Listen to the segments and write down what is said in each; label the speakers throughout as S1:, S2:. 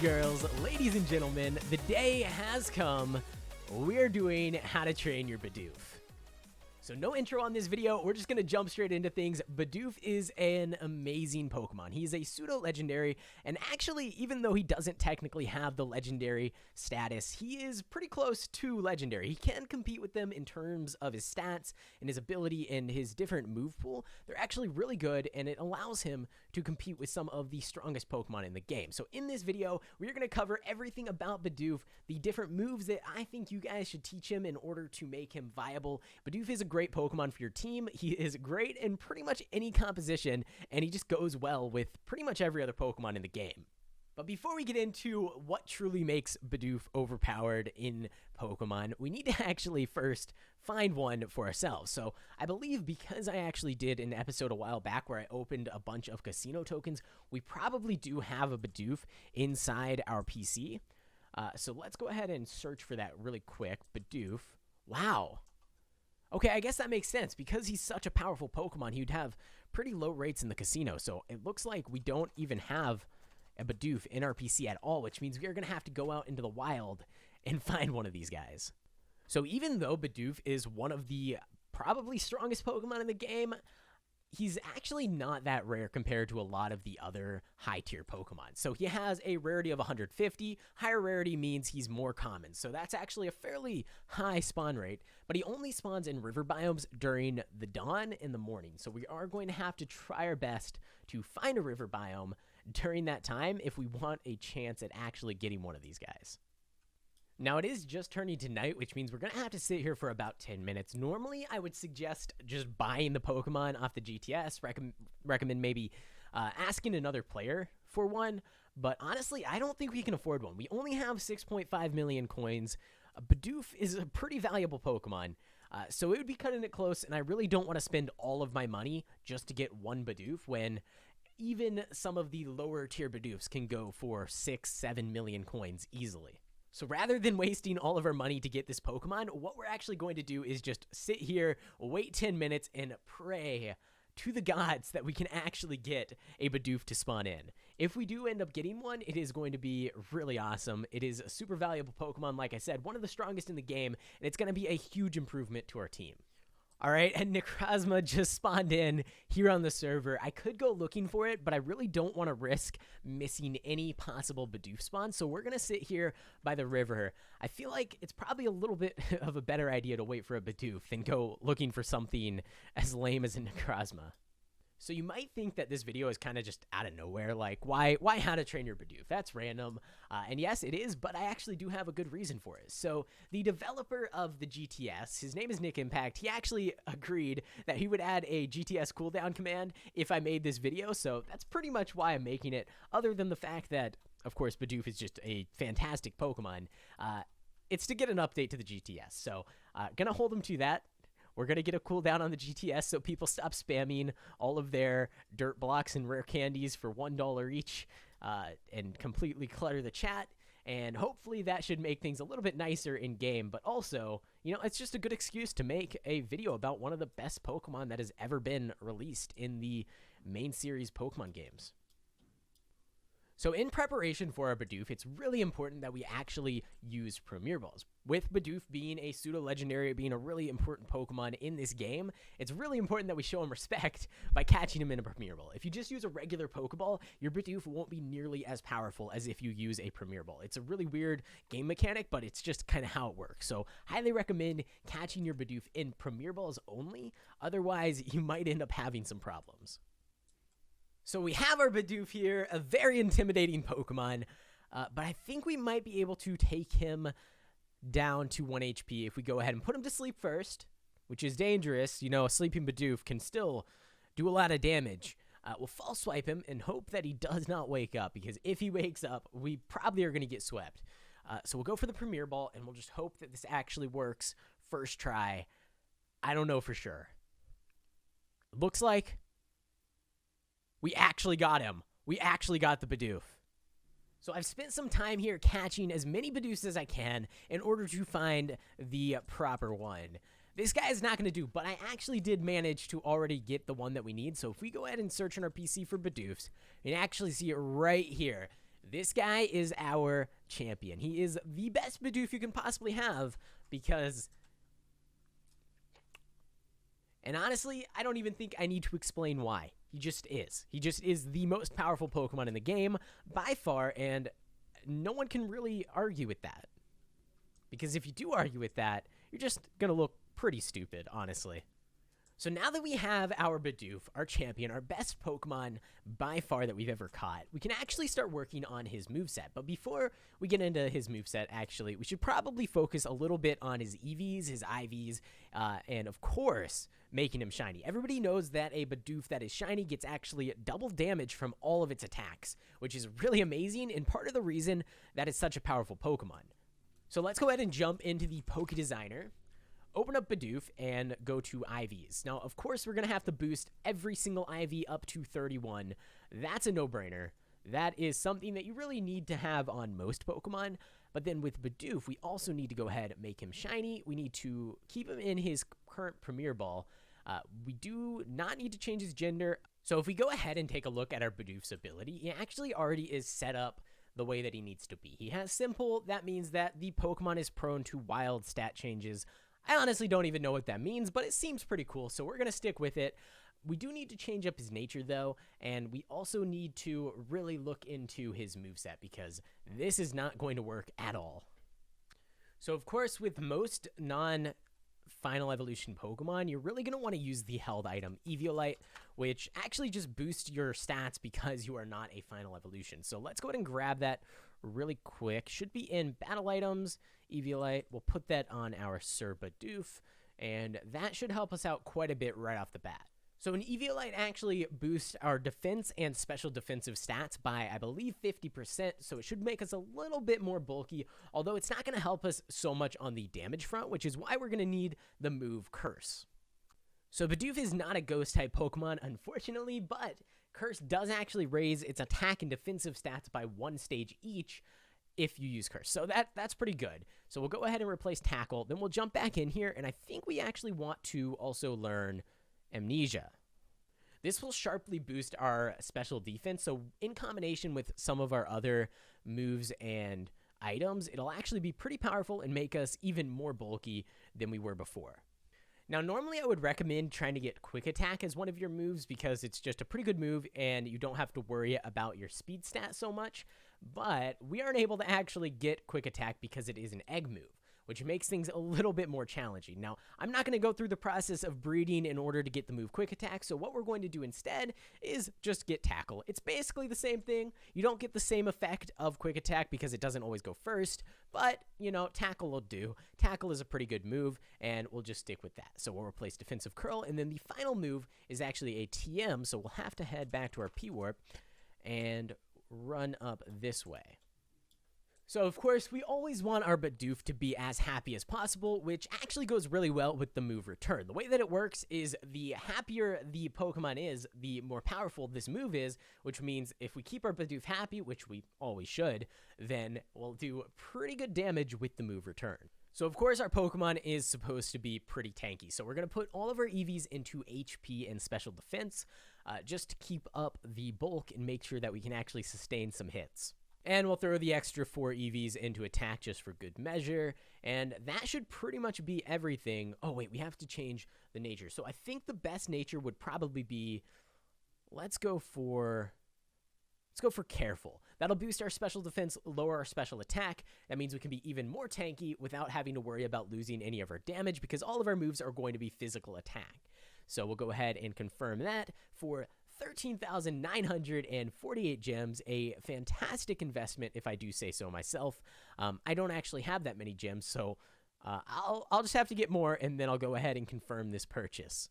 S1: girls, ladies and gentlemen, the day has come. We're doing How to Train Your Bidoof. So no intro on this video, we're just going to jump straight into things. Bidoof is an amazing Pokemon. He's a pseudo-legendary, and actually, even though he doesn't technically have the legendary status, he is pretty close to legendary. He can compete with them in terms of his stats and his ability and his different move pool. They're actually really good, and it allows him to compete with some of the strongest Pokemon in the game. So in this video, we're going to cover everything about Bidoof, the different moves that I think you guys should teach him in order to make him viable. Bidoof is a great Pokemon for your team. He is great in pretty much any composition, and he just goes well with pretty much every other Pokemon in the game. But before we get into what truly makes Bidoof overpowered in Pokemon, we need to actually first find one for ourselves. So I believe because I actually did an episode a while back where I opened a bunch of casino tokens, we probably do have a Bidoof inside our PC. So let's go ahead and search for that really quick. Bidoof. Wow. Okay, I guess that makes sense. Because he's such a powerful Pokemon, he'd have pretty low rates in the casino. So it looks like we don't even have a Bidoof in our PC at all, which means we are going to have to go out into the wild and find one of these guys. So even though Bidoof is one of the probably strongest Pokemon in the game, he's actually not that rare compared to a lot of the other high-tier Pokemon. So he has a rarity of 150. Higher rarity means he's more common. So that's actually a fairly high spawn rate, but he only spawns in river biomes during the dawn and the morning. So we are going to have to try our best to find a river biome during that time if we want a chance at actually getting one of these guys. Now, it is just turning to night, which means we're going to have to sit here for about 10 minutes. Normally, I would suggest just buying the Pokemon off the GTS, recommend maybe asking another player for one, but honestly, I don't think we can afford one. We only have 6.5 million coins. Bidoof is a pretty valuable Pokemon, so it would be cutting it close, and I really don't want to spend all of my money just to get one Bidoof when even some of the lower tier Bidoofs can go for 6-7 million coins easily. So rather than wasting all of our money to get this Pokemon, what we're actually going to do is just sit here, wait 10 minutes, and pray to the gods that we can actually get a Bidoof to spawn in. If we do end up getting one, it is going to be really awesome. It is a super valuable Pokemon, like I said, one of the strongest in the game, and it's going to be a huge improvement to our team. All right, and Necrozma just spawned in here on the server. I could go looking for it, but I really don't want to risk missing any possible Bidoof spawn, so we're going to sit here by the river. I feel like it's probably a little bit of a better idea to wait for a Bidoof than go looking for something as lame as a Necrozma. So you might think that this video is kind of just out of nowhere, like, why How to Train Your Bidoof? That's random. And yes, it is, but I actually do have a good reason for it. So the developer of the GTS, his name is Nick Impact, he actually agreed that he would add a GTS cooldown command if I made this video, so that's pretty much why I'm making it, other than the fact that, of course, Bidoof is just a fantastic Pokemon. It's to get an update to the GTS, so gonna hold him to that. We're going to get a cooldown on the GTS so people stop spamming all of their dirt blocks and rare candies for $1 each and completely clutter the chat. And hopefully that should make things a little bit nicer in game. But also, you know, it's just a good excuse to make a video about one of the best Pokemon that has ever been released in the main series Pokemon games. So in preparation for our Bidoof, it's really important that we actually use Premier Balls. With Bidoof being a pseudo-legendary, being a really important Pokemon in this game, it's really important that we show him respect by catching him in a Premier Ball. If you just use a regular Pokeball, your Bidoof won't be nearly as powerful as if you use a Premier Ball. It's a really weird game mechanic, but it's just kind of how it works. So highly recommend catching your Bidoof in Premier Balls only, otherwise you might end up having some problems. So we have our Bidoof here, a very intimidating Pokemon, but I think we might be able to take him down to 1 HP if we go ahead and put him to sleep first, which is dangerous. You know, a sleeping Bidoof can still do a lot of damage. We'll false swipe him and hope that he does not wake up, because if he wakes up, we probably are going to get swept. So we'll go for the Premier Ball, and we'll just hope that this actually works first try. I don't know for sure. Looks like we actually got him. We actually got the Bidoof. So I've spent some time here catching as many Bidoofs as I can in order to find the proper one. This guy is not going to do, but I actually did manage to already get the one that we need. So if we go ahead and search on our PC for Bidoofs, you can actually see it right here. This guy is our champion. He is the best Bidoof you can possibly have because... And honestly, I don't even think I need to explain why. He just is. He just is the most powerful Pokemon in the game by far, and no one can really argue with that. Because if you do argue with that, you're just going to look pretty stupid, honestly. So now that we have our Bidoof, our champion, our best Pokemon by far that we've ever caught, we can actually start working on his moveset. But before we get into his moveset, actually, we should probably focus a little bit on his EVs, his IVs, and of course, making him shiny. Everybody knows that a Bidoof that is shiny gets actually double damage from all of its attacks, which is really amazing and part of the reason that it's such a powerful Pokemon. So let's go ahead and jump into the Poke Designer. Open up Bidoof and go to IVs. Now, of course, we're going to have to boost every single IV up to 31. That's a no-brainer. That is something that you really need to have on most Pokemon. But then with Bidoof, we also need to go ahead and make him shiny. We need to keep him in his current Premier Ball. We do not need to change his gender. So if we go ahead and take a look at our Bidoof's ability, he actually already is set up the way that he needs to be. He has Simple. That means that the Pokemon is prone to wild stat changes. I honestly don't even know what that means, but it seems pretty cool, so we're going to stick with it. We do need to change up his nature, though, and we also need to really look into his moveset, because this is not going to work at all. So, of course, with most non-Final Evolution Pokemon, you're really going to want to use the held item, Eviolite, which actually just boosts your stats because you are not a Final Evolution. So let's go ahead and grab that really quick. Should be in battle items, Eviolite. We'll put that on our Sir Bidoof, and that should help us out quite a bit right off the bat. So an Eviolite actually boosts our defense and special defensive stats by, I believe, 50%, so it should make us a little bit more bulky, although it's not going to help us so much on the damage front, which is why we're going to need the move Curse. So Bidoof is not a Ghost-type Pokemon, unfortunately, but Curse does actually raise its attack and defensive stats by 1 stage each if you use Curse. So that's pretty good. So we'll go ahead and replace Tackle. Then we'll jump back in here, and I think we actually want to also learn Amnesia. This will sharply boost our special defense, so in combination with some of our other moves and items, it'll actually be pretty powerful and make us even more bulky than we were before. Now, normally I would recommend trying to get Quick Attack as one of your moves because it's just a pretty good move and you don't have to worry about your speed stat so much, but we aren't able to actually get Quick Attack because it is an egg move, which makes things a little bit more challenging. Now, I'm not going to go through the process of breeding in order to get the move Quick Attack, so what we're going to do instead is just get Tackle. It's basically the same thing. You don't get the same effect of Quick Attack because it doesn't always go first, but, you know, Tackle will do. Tackle is a pretty good move, and we'll just stick with that. So we'll replace Defensive Curl, and then the final move is actually a TM, so we'll have to head back to our P-Warp and run up this way. So, of course, we always want our Bidoof to be as happy as possible, which actually goes really well with the move Return. The way that it works is the happier the Pokemon is, the more powerful this move is, which means if we keep our Bidoof happy, which we always should, then we'll do pretty good damage with the move Return. So, of course, our Pokemon is supposed to be pretty tanky, so we're going to put all of our EVs into HP and Special Defense just to keep up the bulk and make sure that we can actually sustain some hits. And we'll throw the extra 4 EVs into attack just for good measure. And that should pretty much be everything. Oh, wait, we have to change the nature. So I think the best nature would probably be, let's go for Careful. That'll boost our special defense, lower our special attack. That means we can be even more tanky without having to worry about losing any of our damage because all of our moves are going to be physical attack. So we'll go ahead and confirm that for 13,948 gems, a fantastic investment if I do say so myself. I don't actually have that many gems, so I'll just have to get more, and then I'll go ahead and confirm this purchase.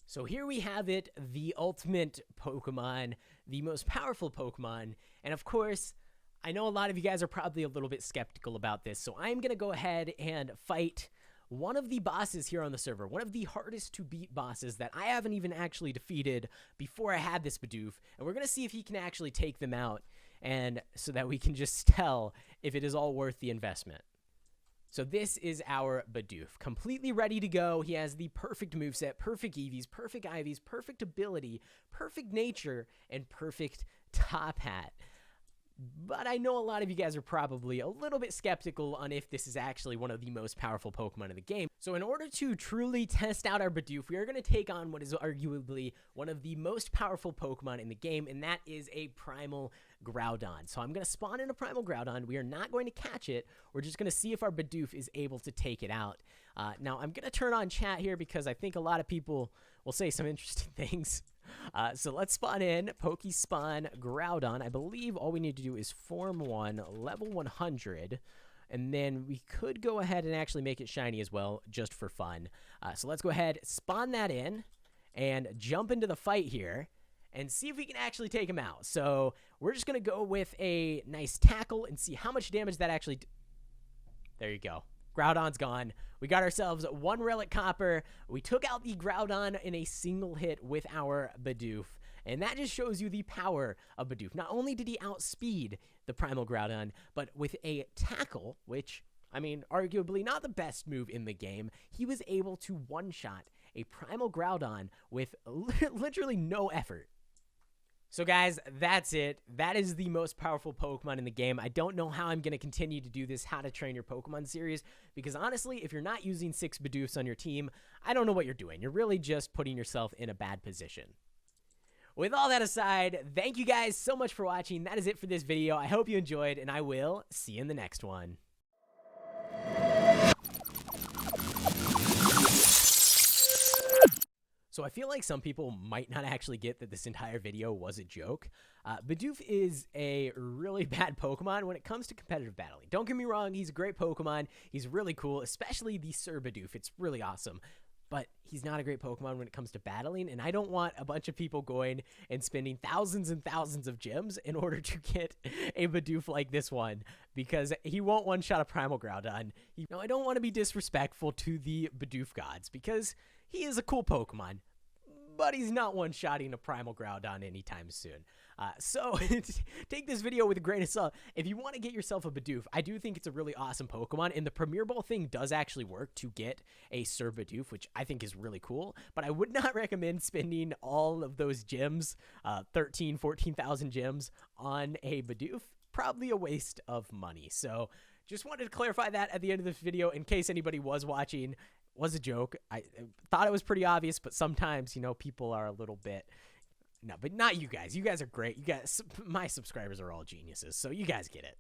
S1: So here we have it, the ultimate Pokemon, the most powerful Pokemon, and of course, I know a lot of you guys are probably a little bit skeptical about this, so I'm going to go ahead and fight one of the bosses here on the server, one of the hardest to beat bosses that I haven't even actually defeated before I had this Bidoof, and we're going to see if he can actually take them out, and so that we can just tell if it is all worth the investment. So this is our Bidoof, completely ready to go. He has the perfect moveset, perfect EVs, perfect IVs, perfect ability, perfect nature, and perfect top hat. but I know a lot of you guys are probably a little bit skeptical on if this is actually one of the most powerful Pokemon in the game. So in order to truly test out our Bidoof, we are going to take on what is arguably one of the most powerful Pokemon in the game, and that is a Primal Groudon. So I'm going to spawn in a Primal Groudon. We are not going to catch it. We're just going to see if our Bidoof is able to take it out. Now I'm going to turn on chat here because I think a lot of people will say some interesting things. So let's spawn in Pokespawn Groudon. I believe all we need to do is form one, level 100, and then we could go ahead and actually make it shiny as well, just for fun. So let's go ahead, spawn that in, and jump into the fight here, and see if we can actually take him out. So we're just going to go with a nice tackle and see how much damage that actually... There you go. Groudon's gone. We got ourselves 1 Relic Copper. We took out the Groudon in a single hit with our Bidoof. And that just shows you the power of Bidoof. Not only did he outspeed the Primal Groudon, but with a tackle, which, I mean, arguably not the best move in the game, he was able to one-shot a Primal Groudon with literally no effort. So guys, that's it. That is the most powerful Pokemon in the game. I don't know how I'm going to continue to do this How to Train Your Pokemon series, because honestly, if you're not using 6 Bidoofs on your team, I don't know what you're doing. You're really just putting yourself in a bad position. With all that aside, thank you guys so much for watching. That is it for this video. I hope you enjoyed, and I will see you in the next one. So I feel like some people might not actually get that this entire video was a joke. Bidoof is a really bad Pokemon when it comes to competitive battling. Don't get me wrong, he's a great Pokemon. He's really cool, especially the Sir Bidoof. It's really awesome. But he's not a great Pokemon when it comes to battling, and I don't want a bunch of people going and spending thousands and thousands of gems in order to get a Bidoof like this one, because he won't one-shot a Primal Groudon. Now, I don't want to be disrespectful to the Bidoof gods, because he is a cool Pokemon, but he's not one-shotting a Primal Groudon anytime soon. So take this video with a grain of salt. If you want to get yourself a Bidoof, I do think it's a really awesome Pokemon, and the Premier Ball thing does actually work to get a Sir Bidoof, which I think is really cool, but I would not recommend spending all of those gems, 13,000, 14,000 gems on a Bidoof. Probably a waste of money. So just wanted to clarify that at the end of this video in case anybody was watching. Was a joke. I thought it was pretty obvious, but sometimes, you know, people are a little bit... No, but not you guys. You guys are great. You guys, my subscribers are all geniuses, so you guys get it.